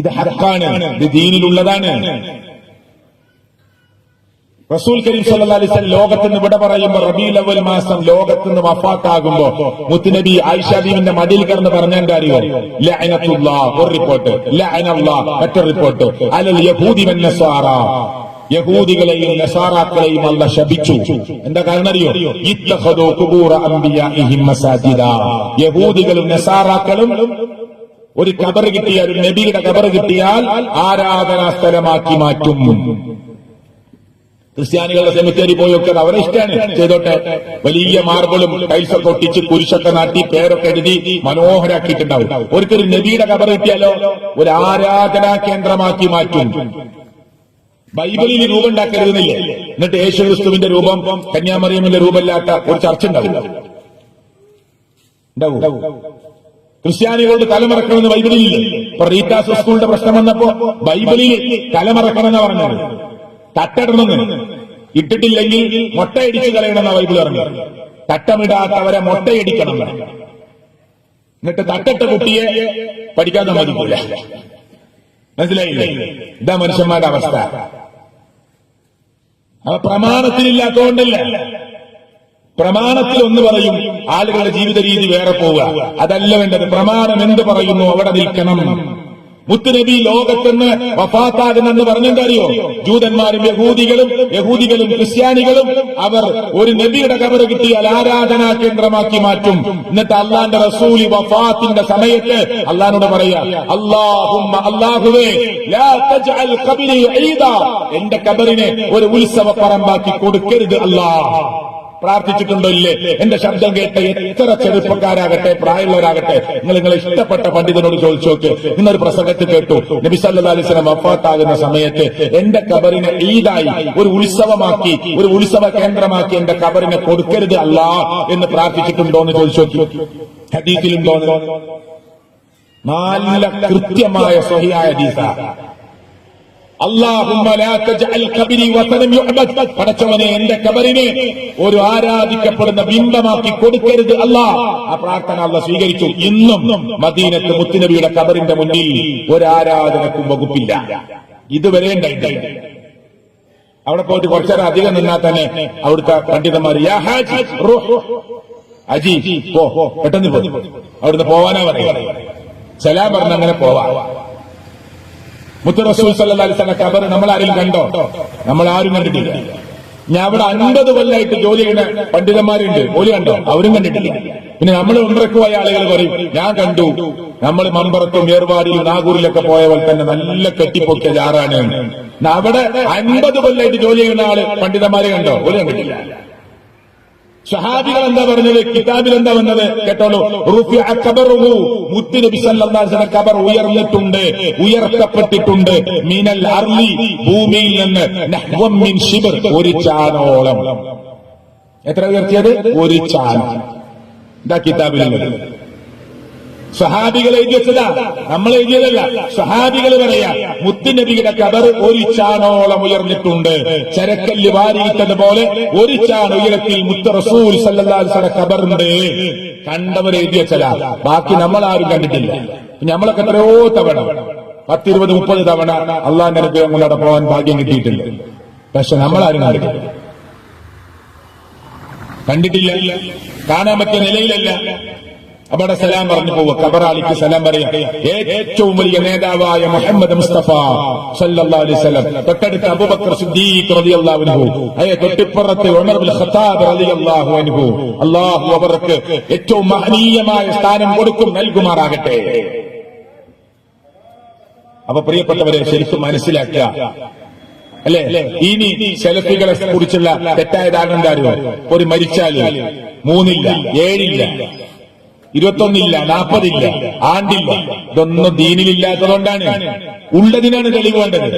ഇത് ഹക്കാണ്, ഇത് ദീനിലുള്ളതാണ്. റസൂൽ കരീം സല്ലല്ലാഹു അലൈഹി വസല്ലം ലോകത്തുനിന്ന് വിട പറയുമ്പോൾ റബീഉൽ അവ്വൽ മാസം ലോകത്തുനിന്ന് വഫാത്താകുമ്പോ മുത്തുനബി ആയിഷ ബീവിന്റെ മടിയിൽ കിടന്ന് പറഞ്ഞാൽ അറിയോ, ലഅനത്തുല്ലാഹ് ഒരു റിപ്പോർട്ട്, ലഅനല്ലാഹ് മറ്റൊരു റിപ്പോർട്ട്, അലൽ യഹൂദി വൻ നസാറ, യഹൂദികളെയും നസാറാക്കളെയും അല്ലാഹ് ശപിച്ചു. എന്താ കാരണം അറിയോ, ഇത്തഖദൂ ഖുബൂറ അംബിയാഇഹിം മസാജിദ, യഹൂദികളും നസാറാക്കളും ഒരു ഖബർ കിട്ടിയാൽ, ഒരു നബിയുടെ ഖബർ കിട്ടിയാൽ ആരാധനാ സ്ഥലമാക്കി മാറ്റും. ക്രിസ്ത്യാനികളുടെ സെമിത്തേരി പോയൊക്കെ അവരെ ഇഷ്ടമാണ്, ചെയ്തോട്ടെ. വലിയ മാർബിളും ടൈൽസൊക്കെ ഒട്ടിച്ച് കുരിശൊക്കെ നാട്ടി പേരൊക്കെ എഴുതി മനോഹരാക്കിയിട്ടുണ്ടാവും. ഒരിക്കലും നബിയുടെ ഖബർ കിട്ടിയാലോ ഒരു ആരാധനാ കേന്ദ്രമാക്കി മാറ്റും. ബൈബിളിൽ രൂപം ഉണ്ടാക്കരുതെന്നില്ലേ? എന്നിട്ട് യേശുക്രിസ്തുവിന്റെ രൂപം കന്യാമറിയമിന്റെ രൂപമില്ലാത്ത ഒരു ചർച്ച ഉണ്ടാവും. ക്രിസ്ത്യാനികളോട് തലമറക്കണമെന്ന് ബൈബിളിലില്ലേ? ഇപ്പൊ റീറ്റാസ് സ്കൂളിന്റെ പ്രശ്നം വന്നപ്പോ ബൈബിളിൽ തലമറക്കണമെന്ന് പറഞ്ഞത്, തട്ടടണമെന്ന്, ഇട്ടിട്ടില്ലെങ്കിൽ മൊട്ടയടിച്ച് കളയണമെന്ന ബൈബിൾ പറഞ്ഞു. തട്ടമിടാത്തവരെ മൊട്ടയടിക്കണം. എന്നിട്ട് തട്ടട്ട കുട്ടിയെ പഠിക്കാൻ സമ്മതിക്കില്ല. മനസ്സിലായില്ലേ? ഇതാ മനുഷ്യന്മാരുടെ അവസ്ഥ. അവ പ്രമാണത്തിലില്ലാത്തതുകൊണ്ടല്ല. പ്രമാണത്തിൽ ഒന്ന് പറയും, ആളുകളുടെ ജീവിത രീതി വേറെ പോവുക. അതല്ല വേണ്ടത്. പ്രമാണം എന്ത് പറയുന്നു അവിടെ നിൽക്കണം. മുത്തുനബി ലോകത്തുനിന്ന് വഫാത്താകുന്നെന്ന് പറഞ്ഞെന്തറിയോ, ജൂതന്മാരും യഹൂദികളും ക്രിസ്ത്യാനികളും അവർ ഒരു നബിയുടെ ഖബർ കിട്ടിയാൽ ആരാധനാ കേന്ദ്രമാക്കി മാറ്റും. എന്നിട്ട് അള്ളാന്റെ റസൂലി വഫാത്തിന്റെ സമയത്ത് അള്ളാനോട് പറയാ, അല്ലാഹുമ്മ, അല്ലാഹുവേ, ലാ തജ്അൽ ഖബരി ഈദാ, എന്റെ ഖബറിനെ ഒരു ഉത്സവ പറമ്പാക്കി കൊടുക്കരുത് അല്ലാഹ്. പ്രാർത്ഥിച്ചിട്ടുണ്ടോ ഇല്ലേ? എന്റെ ശബ്ദം കേട്ട എത്ര ചെറുപ്പക്കാരാകട്ടെ പ്രായമുള്ളവരാകട്ടെ, നിങ്ങളെ ഇഷ്ടപ്പെട്ട പണ്ഡിതനോട് ചോദിച്ചു നോക്ക്. ഇന്നൊരു പ്രസംഗത്തിൽ കേട്ടു, നബി സല്ലല്ലാഹു അലൈഹി വസല്ലം വഫാത്താകുന്ന സമയത്ത് എന്റെ ഖബറിനെ ഈദായി, ഒരു ഉത്സവമാക്കി, ഒരു ഉത്സവ കേന്ദ്രമാക്കി എന്റെ ഖബറിനെ കൊടുക്കരുത് അല്ലാഹ് എന്ന് പ്രാർത്ഥിച്ചിട്ടുണ്ടോ എന്ന് ചോദിച്ചു നോക്കി. ഹദീസിലുണ്ടോ? നല്ല കൃത്യമായ സ്വഹീഹായ ഹദീസാ. അല്ലാഹുമ്മ ലാ തജ്അൽ ഖബരി വസനം യുഅബദ്, പടച്ചവനെ എന്റെ ഖബറിനെ ഒരു ആരാധിക്കപ്പെടുന്ന ബിംബമാക്കി കൊടുക്കരുത് അല്ലാഹ്. ആ പ്രാർത്ഥന അല്ലാഹ് സ്വീകരിച്ചു. ഇന്നും മദീനത്ത് മുത്തുനബിയുടെ ഖബറിന്റെ മുന്നിൽ ഒരു ആരാധനക്കും വകുപ്പില്ല. ഇതുവരെ ഉണ്ടായിട്ടില്ല. അവിടെ പോയിട്ട് കുറച്ചേരം അധികം നിന്നാൽ തന്നെ അവിടുത്തെ പണ്ഡിതന്മാർ, യാ ഹാജി റൂഹ്, അജി പോ, പെട്ടെന്ന് പോ, അവിടുന്ന് പോവാനാ പറയാ. സലാം പറഞ്ഞ അങ്ങനെ പോവാ. മുത്ത് റസൂൽ സല്ലല്ലാഹു അലൈഹി വസല്ലം ഖബർ നമ്മൾ ആരെങ്കിലും കണ്ടോ? നമ്മൾ ആരും കണ്ടിട്ടില്ല. ഞാൻ അവിടെ 50 കൊല്ലമായിട്ട് ജോലി ചെയ്യുന്ന പണ്ഡിതന്മാരുണ്ട്, ഓല് കണ്ടോ? അവരും കണ്ടിട്ടില്ല. പിന്നെ നമ്മൾ ഉംറയ്ക്ക് പോയ ആളുകൾ പറയും, ഞാൻ കണ്ടു. നമ്മൾ മമ്പറത്തും ഏർവാടിയിലും നാഗൂരിലൊക്കെ പോയ പോലെ തന്നെ നല്ല കെട്ടിപ്പൊക്കിയ ജാറാണ്. അവിടെ 50 കൊല്ലമായിട്ട് ജോലി ചെയ്യുന്ന ആള് പണ്ഡിതന്മാരെ കണ്ടോ? ഓല് കണ്ടിട്ടില്ല. സ്വഹാബികൾ എന്താ പറഞ്ഞത്? കിതാബിൽ എന്താ വന്നത് കേട്ടോളൂ. റുഫിഅ ഖബറുഹു, മുത്തുനബി സല്ലല്ലാഹു അലൈഹി വസല്ലം ഖബർ ഉയർന്നിട്ടുണ്ട്, ഉയർത്തപ്പെട്ടിട്ടുണ്ട്. മിനൽ അർളി, ഭൂമിയിൽ നിന്ന്, നഹ്വം മിൻ ശിബ്ർ, ഒരു ചാനോളം. എത്ര ഉയർത്തിയത്? ഒരു ചാനം. ഇതാ കിതാബിലുള്ളത്. സ്വഹാബികൾ എഴുതി വെച്ചതാ, നമ്മൾ എഴുതിയതല്ല. സ്വഹാബികൾ പറയാ, മുത്തുനബിയുടെ ഖബർ ഒരു ചാണോളം ഉയർന്നിട്ടുണ്ട്. ചരക്കല്ല് വാരിയിട്ടതുപോലെ ഒരു ചാൺ ഉയരത്തിൽ മുത്ത് റസൂൽ സല്ലല്ലാഹു അലൈഹി വസല്ലം ഖബറുണ്ട്. കണ്ടവർ എഴുതി വെച്ചതാ, ബാക്കി നമ്മൾ ആരും കണ്ടിട്ടില്ല. നമ്മളൊക്കെ എത്രയോ തവണ, 10, 20, 30 തവണ അള്ളാന്റെ അനുഗ്രഹം കൊണ്ട് അവിടെ പോകാൻ ഭാഗ്യം കിട്ടിയിട്ടുണ്ട്. പക്ഷെ നമ്മളാരും കണ്ടിട്ടില്ല, കാണാൻ പറ്റിയ നിലയിലല്ല. അവിടെ സലാം പറഞ്ഞു പോവുക, ഖബറാളിക്ക് സലാം പറയാം. ഏറ്റവും വലിയ നേതാവായ മുഹമ്മദ് മുസ്തഫ സല്ലല്ലാഹു അലൈഹി വസല്ലം, തൊട്ടടുത്ത് അബൂബക്കർ സിദ്ദീഖ് റളിയല്ലാഹു അൻഹു, തൊട്ടിപ്പുറത്ത് ഉമർ ഇബ്നുൽ ഖത്താബ് റളിയല്ലാഹു അൻഹു. അല്ലാഹു അവർക്ക് ഏറ്റവും മഹനീയമായ സ്ഥാനം കൊടുക്കും, നൽകുമാറാകട്ടെ. അപ്പൊ പ്രിയപ്പെട്ടവരെ, ശരിക്കും മനസ്സിലാക്കുക അല്ലെ, ഇനി സെലഫികളെ കുറിച്ചുള്ള തെറ്റായ ധാരണ എന്താ? ഒരു മരിച്ചാൽ 3 ഇല്ല, 7 ഇല്ല, 21 ഇല്ല, 40 ഇല്ല, ആണ്ടില്ല. ഇതൊന്നും ദീനിലില്ലാത്തതുകൊണ്ടാണ്. ഉള്ളതിനാണ് തെളിവ് വേണ്ടത്.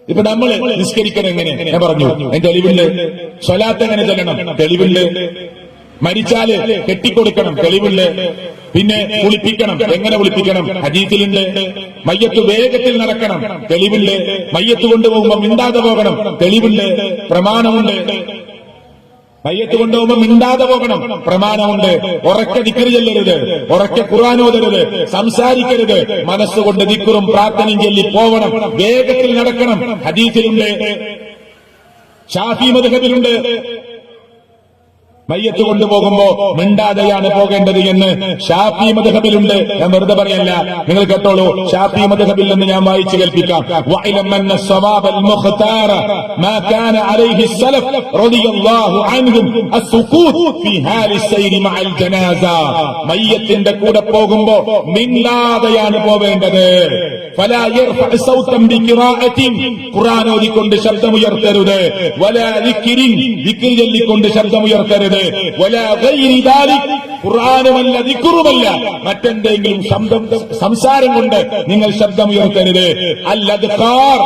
ഇപ്പൊ നമ്മൾ നിസ്കരിക്കണം എങ്ങനെ? ഞാൻ പറഞ്ഞു, അതിന്റെ തെളിവുണ്ട്. സ്വലാത്ത് എങ്ങനെ ചെല്ലണം? തെളിവുണ്ട്. മരിച്ചാല് കെട്ടിക്കൊടുക്കണം, തെളിവുണ്ട്. പിന്നെ കുളിപ്പിക്കണം, എങ്ങനെ കുളിപ്പിക്കണം? ഹദീസിലുണ്ട്. മയ്യത്ത് വേഗത്തിൽ നടക്കണം, തെളിവുണ്ട്. മയ്യത്ത് കൊണ്ടുപോകുമ്പോ മിണ്ടാതെ പോകണം, തെളിവുണ്ട്, പ്രമാണമുണ്ട്. മയ്യത്ത് കൊണ്ടുപോകുമ്പോൾ മിണ്ടാതെ പോകണം. പ്രമാണമുണ്ട്. ഉറക്കെ ദിക്ർ ചൊല്ലരുത്, ഉറക്കെ ഖുർആൻ ഓതരുത്, സംസാരിക്കരുത്. മനസ്സുകൊണ്ട് ദിക്റും പ്രാർത്ഥനയും ചൊല്ലി പോവണം. വേഗത്തിൽ നടക്കണം. ഹദീസിലുണ്ട്, ശാഫി മദ്ഹബിലുണ്ട്, മയ്യത്ത് കൊണ്ടുപോകുമ്പോ മിണ്ടാതെയാണ് പോകേണ്ടത് എന്ന് ശാഫി മദ്ഹബിലുണ്ട്. ഞാൻ വെറുതെ പറയല്ല, നിങ്ങൾ കേട്ടോളൂ. ശാഫി മദ്ഹബിൽ നിന്ന് ഞാൻ വായിച്ചു കേൾപ്പിക്കാം. വഅലം അന്ന സ്വവാബൽ മുഖ്താറ മാ കാന അലൈഹി സലഫ് റളിയല്ലാഹു അൻഹും അസ്സുകൂത് ഫീ ഹാലി സൈരി മഅൽ ജനാസ. മയ്യത്തിന്റെ കൂടെ പോകുമ്പോ മിണ്ടാതെയാണ് പോവേണ്ടത്. ഫലാ യർഫഅ സൗതൻ ബിഖിറാഅത്തിൻ, ഖുർആൻ ഓതിക്കൊണ്ട് ശബ്ദമുയർത്തരുത്. വലാ ദിക്രിൻ, ദിക്ർ ചൊല്ലിക്കൊണ്ട് ശബ്ദമുയർത്തരുത്. വലാ ഗൈരി ദാലിക്, ഖുർആനുമല്ല ദിക്റുമല്ല മറ്റെന്തെങ്കിലും സംസാരം കൊണ്ട് നിങ്ങൾ ശബ്ദമുയർത്തരുത്. അൽ അദ്കാർ,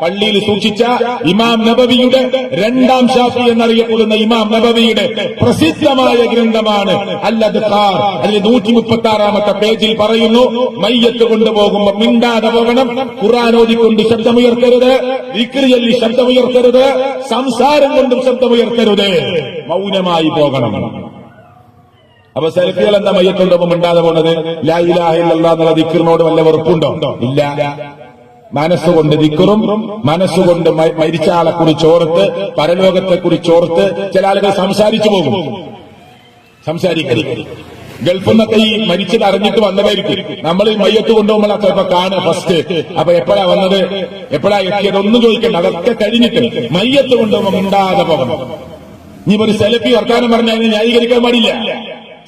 പള്ളിയിൽ സൂക്ഷിച്ച ഇമാം നബവിയുടെ, രണ്ടാം ഷാഫി എന്നറിയപ്പെടുന്ന ഇമാം നബവിയുടെ പ്രസിദ്ധമായ ഗ്രന്ഥമാണ് അൽ അദ്കാർ. അതിൽ 136-ാമത്തെ പേജിൽ പറയുന്നു, മയ്യത്ത് കൊണ്ടുപോകുമ്പോൾ മിണ്ടാതെ പോകണം, ഖുർആൻ ഓതിക്കൊണ്ട് ശബ്ദമുയർത്തരുത്, ദിക്ർ ചൊല്ലി ശബ്ദമുയർത്തരുത്, സംസാരം കൊണ്ടും ശബ്ദമുയർത്തരുത്, മൗനമായി പോകണം. അപ്പൊ സെൽഫികൾ എന്താ മയ്യത്ത് കൊണ്ടുപോകുമ്പോൾ മിണ്ടാതെ പോകുന്നത്? ലാ ഇലാഹ ഇല്ലല്ലാഹ് എന്നുള്ള ദിക്റിനോട് വല്ല വെറുപ്പുണ്ടോ? ഇല്ല. മനസ്സുകൊണ്ട് ദിക്റും, മനസ്സുകൊണ്ട് മരിച്ച ആളെ കുറിച്ച് ഓർത്ത്, പരലോകത്തെ കുറിച്ച് ഓർത്ത്. ചില ആളുകൾ സംസാരിച്ചു പോകും. സംസാരിക്കരുത്. ഗൾഫിൽ നിന്നൊക്കെ ഈ മരിച്ചത് അറിഞ്ഞിട്ട് വന്നതായിരിക്കും. നമ്മൾ ഈ മയ്യത്ത് കൊണ്ടുപോകുമ്പോൾ ചിലപ്പോ കാണുക ഫസ്റ്റ്. അപ്പൊ എപ്പോഴാ വന്നത്, എപ്പോഴാ എത്തിയത്, ഒന്നും ചോദിക്കണ്ട. അതൊക്കെ കഴിഞ്ഞിട്ട് മയ്യത്ത് കൊണ്ടുപോകുമ്പോൾ മിണ്ടാതെ പോകണം. ഇനിയിപ്പോ ഒരു സെൽഫി വർത്താനം പറഞ്ഞാൽ ന്യായീകരിക്കാൻ പാടില്ല.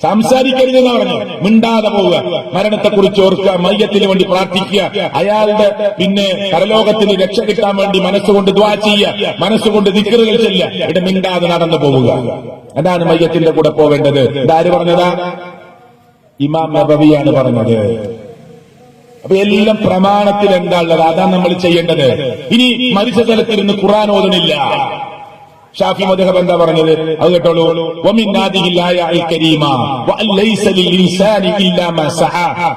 സംസാരിക്കരുതെന്ന് പറഞ്ഞു, മിണ്ടാതെ പോവുക. മരണത്തെക്കുറിച്ച് ഓർക്കുക, മയ്യത്തിന് വേണ്ടി പ്രാർത്ഥിക്കുക, അയാളുടെ പിന്നെ പരലോകത്തിന് രക്ഷ കിട്ടാൻ വേണ്ടി മനസ്സുകൊണ്ട് ദുആ ചെയ്യുക, മനസ്സുകൊണ്ട് ദിക്റുകൾ ചൊല്ലുക. ഇവിടെ മിണ്ടാതെ നടന്നു പോവുക. അതാണ് മയ്യത്തിന്റെ കൂടെ പോവേണ്ടത്. ഇതാര് പറഞ്ഞതാ? ഇമാം നബവിയാണ് പറഞ്ഞത്. അപ്പൊ എല്ലാം പ്രമാണത്തിൽ എന്താ ഉള്ളത്, അതാണ് നമ്മൾ ചെയ്യേണ്ടത്. ഇനി മരിച്ച സ്ഥലത്തിരുന്ന് ഖുർആൻ ഓതണില്ല. ഷാഫി മദ്ഹബ് എന്താ പറഞ്ഞത്? അത് കേട്ടോളൂ. വമിൻ ഹാദിഹിൽ ആയത്തുൽ കരീമ വഅൻ ലൈസ ലിൽ ഇൻസാനി ഇല്ലാ മാ സഅ.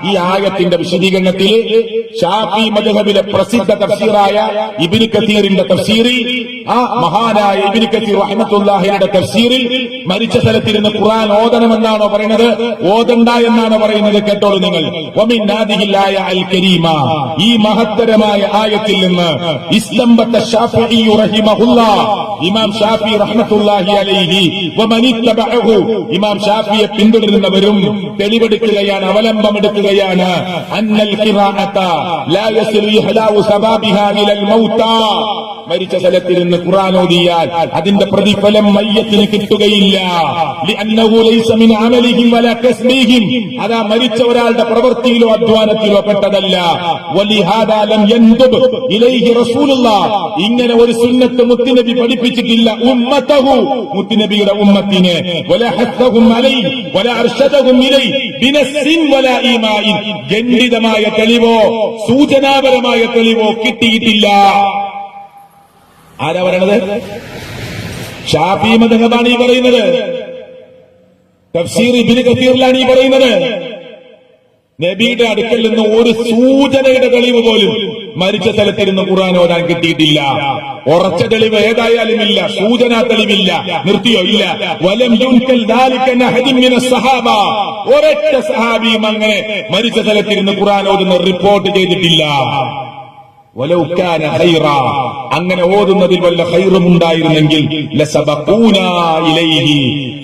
ഈ ആയത്തിന്റെ വിശദീകരണത്തിൽ ഷാഫി മദ്ഹബിലെ പ്രസിദ്ധ തഫ്സീറായ ഇബ്നു കസീറിന്റെ തഫ്സീറിൽ, ആ മഹാനായ ഇബ്നു കസീർ റഹ്മത്തുള്ളാഹിയുടെ തഫ്സീറിൽ മരിച്ച സ്ഥലത്തിരുന്ന് ഖുർആൻ ഓതണമെന്നാണോ പറയുന്നത്, ഓതണ്ട എന്നാണോ പറയുന്നത്? കേട്ടോളൂ നിങ്ങൾ. വമിൻ ഹാദിഹിൽ ആയത്തുൽ കരീമ, ഈ മഹത്തരമായ ആയത്തിൽ നിന്ന് ഇസ്തംബത ശാഫിഈ റഹിമഹുല്ലാഹ്, ഇമാം ഷാഫി റഹ്മത്തുള്ളാഹി അലൈഹി വമനിത്തബഅഹു, ഇമാം ഷാഫിയെ പിന്തുടരുന്നവരും തെളിവെടുക്കുകയാണ്, അവലംബമെടുക്കുകയാണ്. അന്നൽ ഖിറാഅത ലാ യസ്ലു ഇഹ്ലാഉ സബാബിഹാ ഇലൽ മൗതാ, മരിച്ച സ്ഥലത്തിരുന്ന് ഖുർആൻ ഓതിയാൽ അതിന്റെ പ്രതിഫലം മയ്യത്തിന് കിട്ടുകയില്ല. ലിഅന്നഹു ലൈസ മിൻ അമലിഹിം വലാ കസ്ബിഹിം, അതാ മരിച്ച ഒരാളുടെ പ്രവൃത്തിയിലോ അധ്വാനത്തിലോ പെട്ടതല്ല. വലിഹാദാ ലം യൻദുബ് ഇലൈഹി റസൂലുള്ളാഹ്, ഇങ്ങനെ ഒരു സുന്നത്ത് മുത്തുനബി പഠിപ്പിച്ചിട്ടില്ല ഉമ്മതഹു, മുത്തുനബിയുടെ ഉമ്മത്തിനെ. വലാ ഹസ്സഹും അലൈഹി വലാ അർശദഹും ഇലൈഹി ബിനസ്സിൻ വലാ ഈമാഇൻ, ഖണ്ഡിതമായ തെളിവോ സൂചനാപരമായ തെളിവോ കിട്ടിയിട്ടില്ല. ആരാ പറയണത്? ഷാഫി മദ്ഹബാണ് ഈ പറയുന്നത്. തഫ്സീർ ഇബ്നു കസീറിലാണ് ഈ പറയുന്നത്. നബിയുടെ അടുക്കൽ നിന്ന് ഒരു സൂചനയുടെ തെളിവ് പോലും മരിച്ച സ്ഥലത്തിരുന്ന് ഖുർആൻ ഓതാൻ കിട്ടിയിട്ടില്ല. ഉറച്ച തെളിവ് ഏതായാലും ഇല്ല, സൂചനാ തെളിവില്ല. നിർത്തിയോ? ഇല്ല. വലം യുൻകൽ ദാലിക നഹദിൻ മിനസ് സഹാബ, ഒരൊറ്റ സഹാബിയും അങ്ങനെ മരിച്ച സ്ഥലത്തിരുന്ന് ഖുർആൻ ഓതുന്ന റിപ്പോർട്ട് ചെയ്തിട്ടില്ല. വലൗ കാന ഖൈറ, അങ്ങനെ ഓതുന്നതിൽ വല്ല ഖൈറും ഉണ്ടായിരുന്നെങ്കിൽ ലസബഖൂനാ ഇലൈഹി,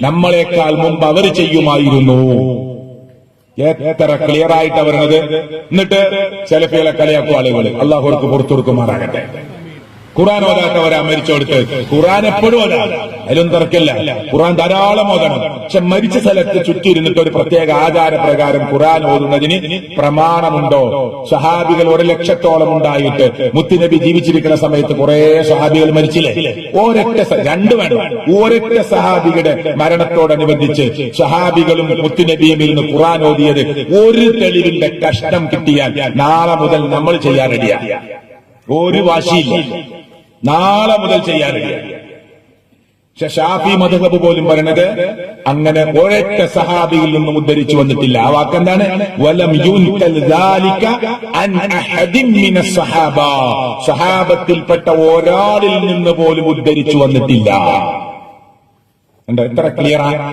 നമ്മളെക്കാൾ മുമ്പ് അവർ ചെയ്യുമായിരുന്നു. എത്ര ക്ലിയർ ആയിട്ട് വരുന്നത്. എന്നിട്ട് സെലഫികളെ കളിയാക്കും ആളുകൾ. അള്ളാഹു അവർക്ക് പുറത്തു കൊടുക്കുമാറാകട്ടെ. ഖുർആൻ ഓതാത്തവരാ മരിച്ചോടുത്ത്. ഖുർആൻ എപ്പോഴും ഓതാം, അതിലൊന്നും തർക്കില്ല. ഖുർആൻ ധാരാളം ഓതണം. പക്ഷെ മരിച്ച സ്ഥലത്ത് ചുറ്റിയിരുന്നിട്ട് ഒരു പ്രത്യേക ആചാരപ്രകാരം ഖുർആൻ ഓതുന്നതിന് പ്രമാണമുണ്ടോ? സഹാബികൾ 1,00,000-ഓളം ഉണ്ടായിട്ട് മുത്തുനബി ജീവിച്ചിരിക്കുന്ന സമയത്ത് കുറെ സഹാബികൾ മരിച്ചില്ലേ? രണ്ട് വേണം. ഒരൊറ്റ സഹാബിയുടെ മരണത്തോടനുബന്ധിച്ച് സഹാബികളും മുത്തുനബിയും ഇരുന്ന് ഖുർആൻ ഓതിയത് ഒരു തെളിവിന്റെ കഷ്ടം കിട്ടിയാൽ നാളെ മുതൽ നമ്മൾ ചെയ്യാൻ റെഡിയാ. ഒരു വാശിയില്ല, നാളെ മുതൽ ചെയ്യാനില്ല. പക്ഷെ ഷാഫി മദ്ഹബ് പോലും പറയുന്നത് അങ്ങനെ ഒരൊറ്റ സഹാബിയിൽ നിന്നും ഉദ്ധരിച്ചു വന്നിട്ടില്ല. ആ വാക്കെന്താണ്? വലം യുൻകൽ ദാലിക അൻ അഹദിൻ മിനസ് സഹാബ, സഹാബത്തിൽപ്പെട്ട ഒരാളിൽ നിന്ന് പോലും ഉദ്ധരിച്ചു വന്നിട്ടില്ല. ഉണ്ട്. എത്ര ക്ലിയറാണ്.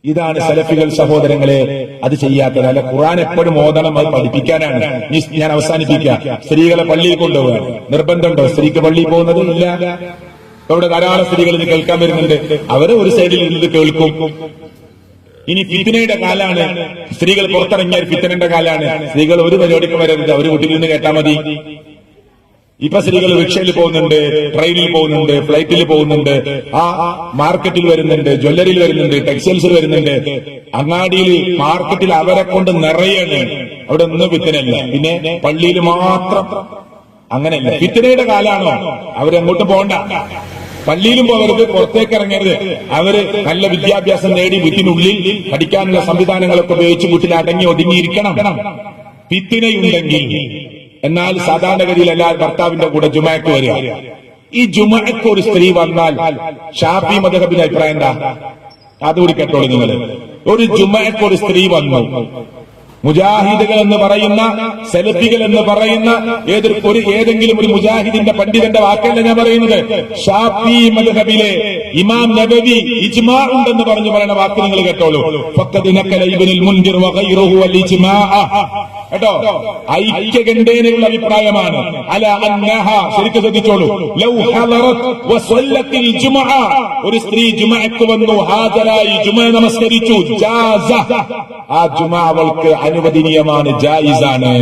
ഇതാണ് സലഫികൾ സഹോദരങ്ങളെ അത് ചെയ്യാത്തത്. അല്ല, ഖുർആൻ എപ്പോഴും ഓതണം, അത് പഠിപ്പിക്കാനാണ്. ഞാൻ അവസാനിപ്പിക്കാം. സ്ത്രീകളെ പള്ളിയിൽ കൊണ്ടുപോകാൻ നിർബന്ധമുണ്ടോ? സ്ത്രീക്ക് പള്ളിയിൽ പോകുന്നത് ഇല്ല. ഇവിടെ ധാരാളം സ്ത്രീകൾ ഇത് കേൾക്കാൻ വരുന്നുണ്ട്. അവര് ഒരു സൈഡിൽ ഇരുന്നത് കേൾക്കും. ഇനി ഫിത്നയുടെ കാലാണ്. സ്ത്രീകൾ പുറത്തിറങ്ങിയ ഫിത്നയുടെ കാലാണ്. സ്ത്രീകൾ ഒരു പരിപാടിക്ക് വരരുത്, അവര് വീട്ടിൽ നിന്ന് കേട്ടാൽ മതി. ഇപ്പൊ സ്ത്രീകൾ റിക്ഷയിൽ പോകുന്നുണ്ട്, ട്രെയിനിൽ പോകുന്നുണ്ട്, ഫ്ലൈറ്റിൽ പോകുന്നുണ്ട്, ആ മാർക്കറ്റിൽ വരുന്നുണ്ട്, ജ്വല്ലറിയിൽ വരുന്നുണ്ട്, ടെക്സ്റ്റൈൽസിൽ വരുന്നുണ്ട്, അങ്ങാടിയിൽ മാർക്കറ്റിൽ അവരെ കൊണ്ട് നിറയാണ്. അവിടെ ഒന്നും ഫിത്നയല്ല. പിന്നെ പള്ളിയിൽ മാത്രം അങ്ങനെയല്ല. ഫിത്നയുടെ കാലാണോ? അവരെങ്ങോട്ട് പോകണ്ട. പള്ളിയിലും പോകരുത്, പുറത്തേക്ക് ഇറങ്ങരുത്. അവര് നല്ല വിദ്യാഭ്യാസം നേടി വീട്ടിനുള്ളിൽ പഠിക്കാനുള്ള സംവിധാനങ്ങളൊക്കെ ഉപയോഗിച്ച് വീട്ടിൽ അടങ്ങി ഒതുങ്ങിയിരിക്കണം. ഫിത്നയുണ്ടെങ്കിൽ എന്നാൽ സാധാരണഗതിയിൽ എല്ലാവരും ഭർത്താവിന്റെ കൂടെ ജുമഅക്ക് വരിക. ഈ ജുമഅക്ക് ഒരു സ്ത്രീ വന്നാൽ ഷാഫി മദ്ഹബിന്റെ അഭിപ്രായം എന്താ? അതുകൂടി കേട്ടോളൂ നിങ്ങൾ. ഒരു ജുമഅക്ക് ഒരു സ്ത്രീ വന്നു, മുജാഹിദുകൾ എന്ന് പറയുന്ന, സലഫികൾ എന്ന് പറയുന്ന ഏതെങ്കിലും ഒരു മുജാഹിദിന്റെ പണ്ഡിതന്റെ വാക്കല്ല ഞാൻ പറയുന്നത്. ഷാഫി മദ്ഹബിലെ ഇമാം നബവി ഇജ്മാ ഉണ്ടെന്ന് പറഞ്ഞു പറയുന്ന വാക്ക് നിങ്ങൾ കേട്ടോളൂ. ഫഖദ് നഖല ഇബ്നുൽ മുൻദിർ വഗൈറുഹു വൽ ഇജ്മാ. കേട്ടോ, ഐക്യകണ്ഠേനയുള്ള അഭിപ്രായമാണ്. അല അന്നഹ, ശരിക്കും ശ്രദ്ധിച്ചോളൂ. ലൗ ഹളറത് വസല്ലത്തിൽ ജുമുഅ, ഒരു സ്ത്രീ ജുമഅക്ക് വന്നു, ഹാജരായി, ജുമുഅ നമസ്കരിച്ചു, ജാസ, ആ ജുമുഅ അവൾക്ക് അനുവദനീയമാണ്, ജായിസാണ്.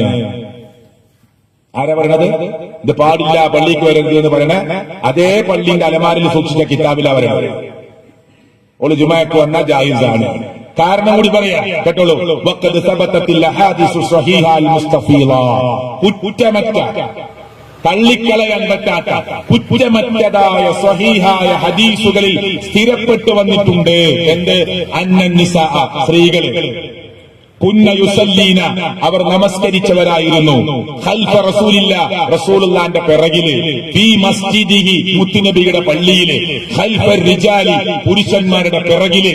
ആരാ പറയണത്? ഇത് പാടില്ല, പള്ളിക്ക് വരരുത് എന്ന് പറയണ അതേ പള്ളിന്റെ അലമാരിൽ സൂക്ഷിച്ച കിതാബിലാ പറയണത്. ഓള് ജുമഅക്ക് വന്ന ജായിസാണ്. കാരണം കൂടി പറയാം, കേട്ടോളൂ. വഖദ് സബതത്തിൽ അഹാദിസു സ്വഹീഹ അൽ മുസ്തഫീള, കുറ്റമറ്റ, തള്ളിക്കളയാൻ പറ്റാത്ത കുറ്റമറ്റതായ സ്വഹീഹായ ഹദീസുകളിൽ സ്ഥിരപ്പെട്ടു വന്നിട്ടുണ്ട്. എന്ത്? അന്നന്നിസാ, സ്ത്രീകൾ, കുന്ന യുസല്ലീന, അവർ നമസ്കരിച്ചവരായിരുന്നു, ഖൽഫ റസൂലില്ല, റസൂലുള്ളാന്റെ പിറകില്, ഫീ മസ്ജിദിഹി, മുത്തുനബിയുടെ പള്ളിയില്, ഖൽഫ റിജാലി, പുരുഷന്മാരുടെ പിറകില്.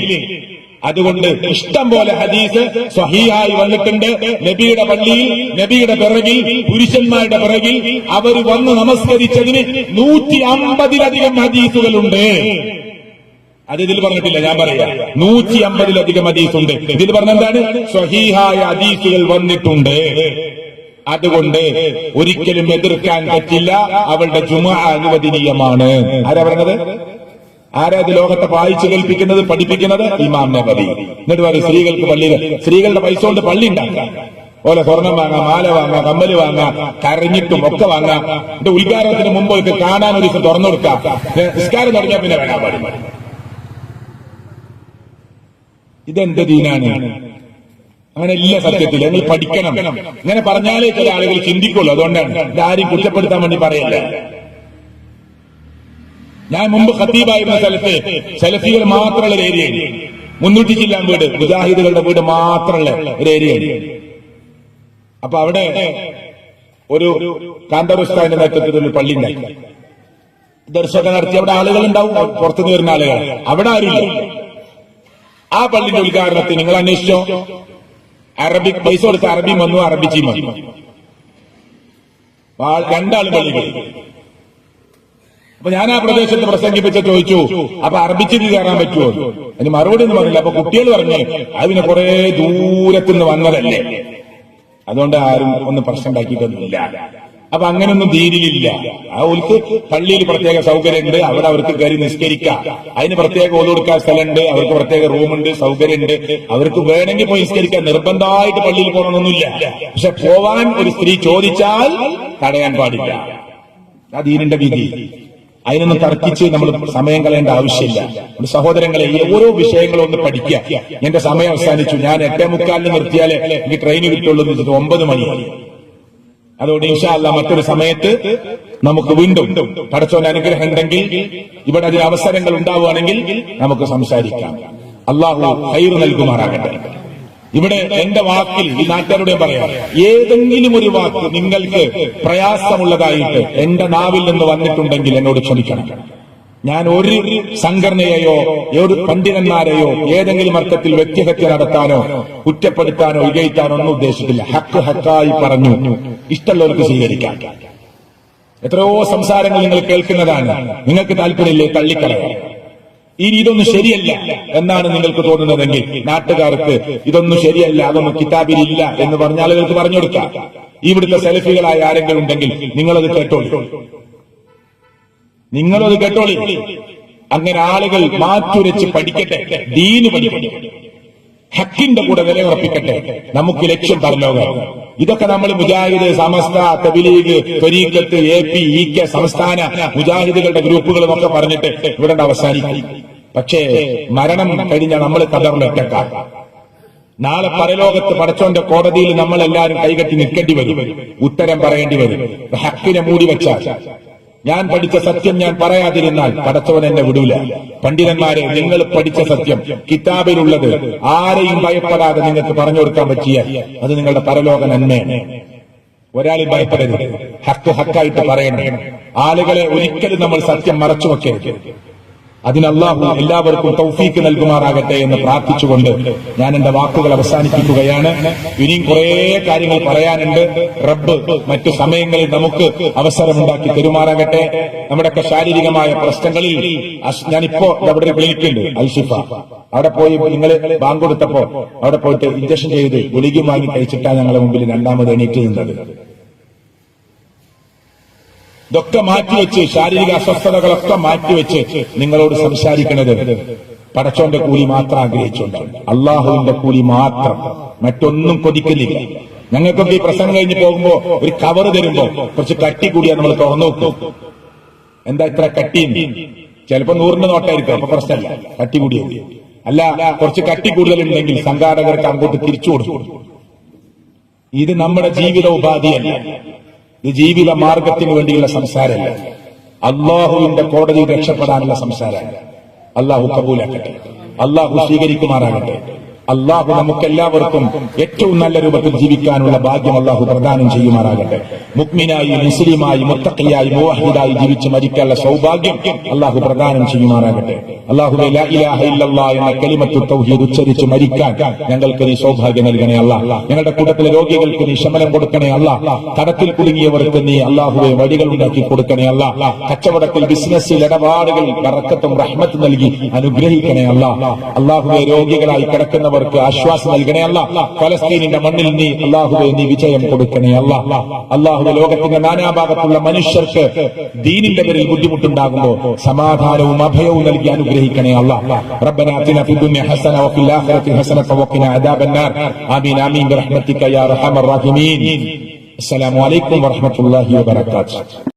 അതുകൊണ്ട് ഇഷ്ടം പോലെ ഹദീസ് സ്വഹീഹായി വന്നിട്ടുണ്ട്. നബിയുടെ പള്ളിയിൽ, നബിയുടെ പിറകിൽ, പുരുഷന്മാരുടെ പിറകിൽ അവർ വന്ന് നമസ്കരിച്ചതിന് 150-ലധികം ഹദീസുകളുണ്ട്. അത് ഇതിൽ പറഞ്ഞിട്ടില്ല, ഞാൻ പറയാം. 150-ലധികം ഹദീസുണ്ട്. ഇതിൽ പറഞ്ഞെന്താണ്? സ്വഹീഹായ ഹദീസുകൾ വന്നിട്ടുണ്ട്. അതുകൊണ്ട് ഒരിക്കലും എതിർക്കാൻ പറ്റില്ല. അവളുടെ ജുമുഅ അനുവദനീയമാണ്. ആരാ പറഞ്ഞത്? ആരാ ഇത് ലോകത്തെ വായിച്ചു കേൾപ്പിക്കുന്നത്, പഠിപ്പിക്കുന്നത്? ഇമാം നബവി. എന്നിട്ട് പറയും സ്ത്രീകൾക്ക് പള്ളിയിൽ, സ്ത്രീകളുടെ പൈസ കൊണ്ട് പള്ളി ഉണ്ടാക്കാം, ഓലെ സ്വർണം വാങ്ങാം, മാല വാങ്ങാം, കമ്മല് വാങ്ങാം, കരഞ്ഞിട്ടും ഒക്കെ വാങ്ങാം. എന്റെ ഉദ്ഘാടനത്തിന് മുമ്പ് കാണാൻ ഒരു ദിവസം തുറന്നു കൊടുക്കാം. നിസ്കാരം തുടങ്ങിയാൽ പിന്നെ വേണം പാടില്ല. ഇതെന്ത് ദീനാണ്? അങ്ങനെ ഇല്ല. സത്യത്തിൽ നിങ്ങൾ പഠിക്കണം. ഇങ്ങനെ പറഞ്ഞാലേ ചില ആളുകൾ ചിന്തിക്കുള്ളൂ. അതുകൊണ്ടാണ് ഇതാരും കുറ്റപ്പെടുത്താൻ വേണ്ടി പറയല്ല. ഞാൻ മുമ്പ് ഖത്തീബായിരുന്ന സ്ഥലത്ത് സലഫികൾ മാത്രമുള്ള ഒരു ഏരിയയാണ്. 300 ചില്ലാൻ വീട്, മുജാഹിദുകളുടെ വീട് മാത്രമുള്ള ഒരു ഏരിയയാണ്. അപ്പൊ അവിടെ ഒരു കാന്തറുസ്താദിന്റെ നേതൃത്വത്തിൽ ഒരു പള്ളി ഉണ്ടായി. ദർശനം നടത്തി അവിടെ ആളുകൾ ഉണ്ടാവും, പുറത്തുനിന്ന് വരുന്ന ആളുകൾ. അവിടെ ആരുമില്ല. ആ പള്ളിന്റെ ഉദ്ഘാടനത്തിൽ നിങ്ങൾ അന്വേഷിച്ചോ, അറബിക് പൈസ കൊടുത്ത അറബിയും വന്നു, അറബിച്ചിയും വന്നു. രണ്ടാളും പള്ളികൾ. അപ്പൊ ഞാൻ ആ പ്രദേശത്ത് പ്രസംഗിപ്പിച്ച് ചോദിച്ചു, അപ്പൊ അറബിച്ചിൽ കയറാൻ പറ്റുമോ? അതിന് മറുപടി ഒന്നും പറഞ്ഞില്ല. അപ്പൊ കുട്ടികൾ പറഞ്ഞു, അത് പിന്നെ കുറെ ദൂരത്തുനിന്ന് വന്നതല്ലേ, അതുകൊണ്ട് ആരും ഒന്നും പ്രശ്നം ഉണ്ടാക്കിയിട്ടൊന്നുമില്ല. അപ്പൊ അങ്ങനൊന്നും ദീനിലില്ല. അവർക്ക് പള്ളിയിൽ പ്രത്യേക സൗകര്യമുണ്ട്, അവിടെ അവർക്ക് കയറി നിസ്കരിക്കാം. അതിന് പ്രത്യേക ഓതു കൊടുക്കാൻ സ്ഥലമുണ്ട്, അവർക്ക് പ്രത്യേക റൂമുണ്ട്, സൗകര്യമുണ്ട്. അവർക്ക് വേണമെങ്കിൽ പോയി നിസ്കരിക്കാൻ, നിർബന്ധമായിട്ട് പള്ളിയിൽ പോകണമെന്നൊന്നുമില്ല. പക്ഷെ പോവാൻ ഒരു സ്ത്രീ ചോദിച്ചാൽ തടയാൻ പാടില്ല. ആ ദീനിന്റെ വിധി. അതിനൊന്നും തർക്കിച്ച് നമ്മൾ സമയം കളയേണ്ട ആവശ്യമില്ല. സഹോദരങ്ങളെ, ഓരോ വിഷയങ്ങളും ഒന്ന് പഠിക്കുക. എന്റെ സമയം അവസാനിച്ചു. ഞാൻ 8:45 നിർത്തിയാലേ എനിക്ക് ട്രെയിന് കിട്ടുള്ളൂ. 9 മണിയായി. അതുകൊണ്ട് ഇൻഷാ അല്ലാഹ് മറ്റൊരു സമയത്ത് നമുക്ക് വീണ്ടും പടച്ചോന്റെ അനുഗ്രഹം ഉണ്ടെങ്കിൽ, ഇവിടെ അതിന് അവസരങ്ങൾ ഉണ്ടാവുകയാണെങ്കിൽ നമുക്ക് സംസാരിക്കാം. അള്ളാഹു ഖൈർ നൽകുമാറാകട്ടെ. ഇവിടെ എന്റെ വാക്കിൽ ഈ നാട്ടുകാരുടെ പറയാം, ഏതെങ്കിലും ഒരു വാക്ക് നിങ്ങൾക്ക് പ്രയാസമുള്ളതായിട്ട് എന്റെ നാവിൽ നിന്ന് വന്നിട്ടുണ്ടെങ്കിൽ എന്നോട് ക്ഷമിക്കണം. ഞാൻ ഒരു സംഘടനയെയോ ഒരു പണ്ഡിതന്മാരെയോ ഏതെങ്കിലും അർത്ഥത്തിൽ വ്യക്തിഹത്യ നടത്താനോ കുറ്റപ്പെടുത്താനോ ഇകഴ്ത്താനോ ഒന്നും ഉദ്ദേശിച്ചില്ല. ഹക്ക് ഹക്കായി പറഞ്ഞു, ഇഷ്ടമുള്ളവർക്ക് സ്വീകരിക്കാം. എത്രയോ സംസാരങ്ങൾ നിങ്ങൾ കേൾക്കുന്നതാണ്. നിങ്ങൾക്ക് താല്പര്യമില്ലേ, തള്ളിക്കളയാം. ഇനി ഇതൊന്നും ശരിയല്ല എന്നാണ് നിങ്ങൾക്ക് തോന്നുന്നതെങ്കിൽ, നാട്ടുകാർക്ക് ഇതൊന്നും ശരിയല്ല, അതൊന്നും കിതാബിലില്ല എന്ന് പറഞ്ഞ ആളുകൾക്ക് പറഞ്ഞു കൊടുക്കാം. ഇവിടുത്തെ സെൽഫികളായ ആരെങ്കിലും ഉണ്ടെങ്കിൽ നിങ്ങളത് കേട്ടോളി, നിങ്ങളത് കേട്ടോളി. അങ്ങനെ ആളുകൾ മാറ്റുരച്ച് പഠിക്കട്ടെ, ദീന് പഠിക്കട്ടെ, ഹക്കിന്റെ കൂടെ നിലയുറപ്പിക്കട്ടെ. നമുക്ക് ലക്ഷ്യം പരലോകം. ഇതൊക്കെ നമ്മൾ മുജാഹിദ്, സമസ്ത, തബ്ലീഗ്, ത്വരീഖത്ത്, AP, EK സംസ്ഥാന മുജാഹിദുകളുടെ ഗ്രൂപ്പുകളും ഒക്കെ പറഞ്ഞിട്ട് ഇവിടെ അവസാനിക്കും. പക്ഷേ മരണം കഴിഞ്ഞാൽ നമ്മൾ ഖബറിലൊറ്റക്കാം. നാളെ പരലോകത്ത് പടച്ചോന്റെ കോടതിയിൽ നമ്മളെല്ലാരും കൈകെട്ടി നിൽക്കേണ്ടി വരും, ഉത്തരം പറയേണ്ടി വരും. ഹക്കിനെ മൂടി വെച്ചാൽ, ഞാൻ പഠിച്ച സത്യം ഞാൻ പറയാതിരുന്നാൽ പടച്ചവൻ എന്നെ വിടൂല. പണ്ഡിതന്മാരെ, നിങ്ങൾ പഠിച്ച സത്യം കിതാബിലുള്ളത് ആരെയും ഭയപ്പെടാതെ നിങ്ങൾക്ക് പറഞ്ഞു കൊടുക്കാൻ പറ്റിയാൽ അത് നിങ്ങളുടെ പരലോക നന്മയാണ്. ഒരാളെയും ഭയപ്പെടരുത്, ഹക്ക് ഹക്കായിട്ട് പറയണം. ആളുകളെ ഒരിക്കലും നമ്മൾ സത്യം മറച്ചു വെക്കരുത്. അതിന് അല്ലാഹു എല്ലാവർക്കും തൗഫീക്ക് നൽകുമാറാകട്ടെ എന്ന് പ്രാർത്ഥിച്ചുകൊണ്ട് ഞാൻ എന്റെ വാക്കുകൾ അവസാനിപ്പിക്കുകയാണ്. ഇനിയും കുറെ കാര്യങ്ങൾ പറയാനുണ്ട്. റബ്ബ് മറ്റു സമയങ്ങളിൽ നമുക്ക് അവസരമുണ്ടാക്കി തരുമാറാകട്ടെ. നമ്മുടെയൊക്കെ ശാരീരികമായ പ്രശ്നങ്ങളിൽ ഞാനിപ്പോ അവിടെ ഒരു ക്ലിനിക്കുണ്ട്, അൽഷിഫ. അവിടെ പോയി നിങ്ങൾ ബാങ്ക് കൊടുത്തപ്പോ അവിടെ പോയിട്ട് ഇഞ്ചക്ഷൻ ചെയ്ത് ഗുളിക വാങ്ങി കഴിച്ചിട്ടാണ് ഞങ്ങളുടെ മുമ്പിൽ രണ്ടാമത് എണീറ്റ് നിന്നത്. ഇതൊക്കെ മാറ്റിവെച്ച്, ശാരീരിക അസ്വസ്ഥതകളൊക്കെ മാറ്റിവെച്ച് നിങ്ങളോട് സംസാരിക്കുന്നത് പടച്ചോന്റെ കൂലി മാത്രം ആഗ്രഹിച്ചുകൊണ്ടാണ്, അള്ളാഹുവിന്റെ കൂലി മാത്രം, മറ്റൊന്നും കൊതിക്കുന്നില്ല. ഞങ്ങൾക്കൊക്കെ ഈ പ്രസംഗം കഴിഞ്ഞ് പോകുമ്പോ ഒരു കവർ തരുമ്പോ കുറച്ച് കട്ടി കൂടിയാ നമ്മൾ തുറന്നു നോക്കും. എന്താ ഇത്ര കട്ടി? ചിലപ്പോ 100 നോട്ടായിരിക്കും, അപ്പൊ പ്രശ്നമല്ല, കട്ടി കൂടിയത്. അല്ല, കുറച്ച് കട്ടി കൂടുതലുണ്ടെങ്കിൽ സംഘാടകർക്ക് അങ്ങോട്ട് തിരിച്ചു കൊടുക്കും. ഇത് നമ്മുടെ ജീവിത ഉപാധിയല്ല, ഇത് ജീവിത മാർഗത്തിന് വേണ്ടിയുള്ള സംസാരമല്ല, അള്ളാഹുവിന്റെ കോടതിയിൽ രക്ഷപ്പെടാനുള്ള സംസാരമല്ല. അള്ളാഹു കബൂലാക്കട്ടെ, അള്ളാഹു സ്വീകരിക്കുമാറാകട്ടെ. അള്ളാഹു നമുക്കെല്ലാവർക്കും ഏറ്റവും നല്ല രൂപത്തിൽ ജീവിക്കാനുള്ള ഭാഗ്യം അള്ളാഹു പ്രദാനം ചെയ്യുമാറാകട്ടെ. മുഅ്മിനായി, മുസ്ലിമായി, മുത്തഖിയായി, മുവഹിദായി ജീവിച്ച് മരിക്കാനുള്ള സൗഭാഗ്യം അള്ളാഹു പ്രദാനം ചെയ്യുമാറാകട്ടെ. അള്ളാഹുവേ, ലാ ഇലാഹ ഇല്ലല്ലാഹ് എന്ന കലിമത്തു തൗഹീദ് ഉച്ചരിച്ച് മരിക്കാൻ ഞങ്ങൾക്ക് നീ സൗഭാഗ്യം നൽകണേ അല്ലാഹ്. ഞങ്ങളുടെ കൂട്ടത്തിലെ രോഗികൾക്ക് നീ ശമനം കൊടുക്കണേ അല്ലാഹ്. കടത്തിൽ കുടുങ്ങിയവർക്ക് നീ അള്ളാഹുവെ വഴികൾ ഉണ്ടാക്കി കൊടുക്കണേ അല്ലാഹ്. കച്ചവടത്തിൽ, ബിസിനസ്സിൽ, ഇടപാടുകളിൽ ബറക്കത്തും റഹ്മത്തും നൽകി അനുഗ്രഹിക്കണേ അല്ലാഹ്. അള്ളാഹുവെ, രോഗികളായി കിടക്കുന്നവർ ആശ്വാസം നൽകണേ അല്ലാഹ്. ഫലസ്തീനിന്റെ മണ്ണിൽ നീ അള്ളാഹുവെ നീ വിജയം കൊടുക്കണേ അല്ലാഹ്. അള്ളാഹുവെ, ലോകത്തിന്റെ നാനാഭാഗത്തുള്ള മനുഷ്യർക്ക് ദീനിന്റെ പേരിൽ ബുദ്ധിമുട്ടുണ്ടാകുമ്പോൾ സമാധാനവും അഭയവും നൽകി അനുഗ്രഹിക്കണേ അല്ലാഹ്. റബ്ബനാ ആതിനാ ഫിദ്ദുനിയ ഹസന വഫിൽ ആഖിറതി ഹസനത വഖിനാ അദാബന്നാർ. ആമീൻ ആമീൻ ബിറഹ്മതിക യാ അർഹമർ റഹീമീൻ. അസ്സലാമു അലൈക്കും വറഹ്മത്തുള്ളാഹി വബറകാതുഹു.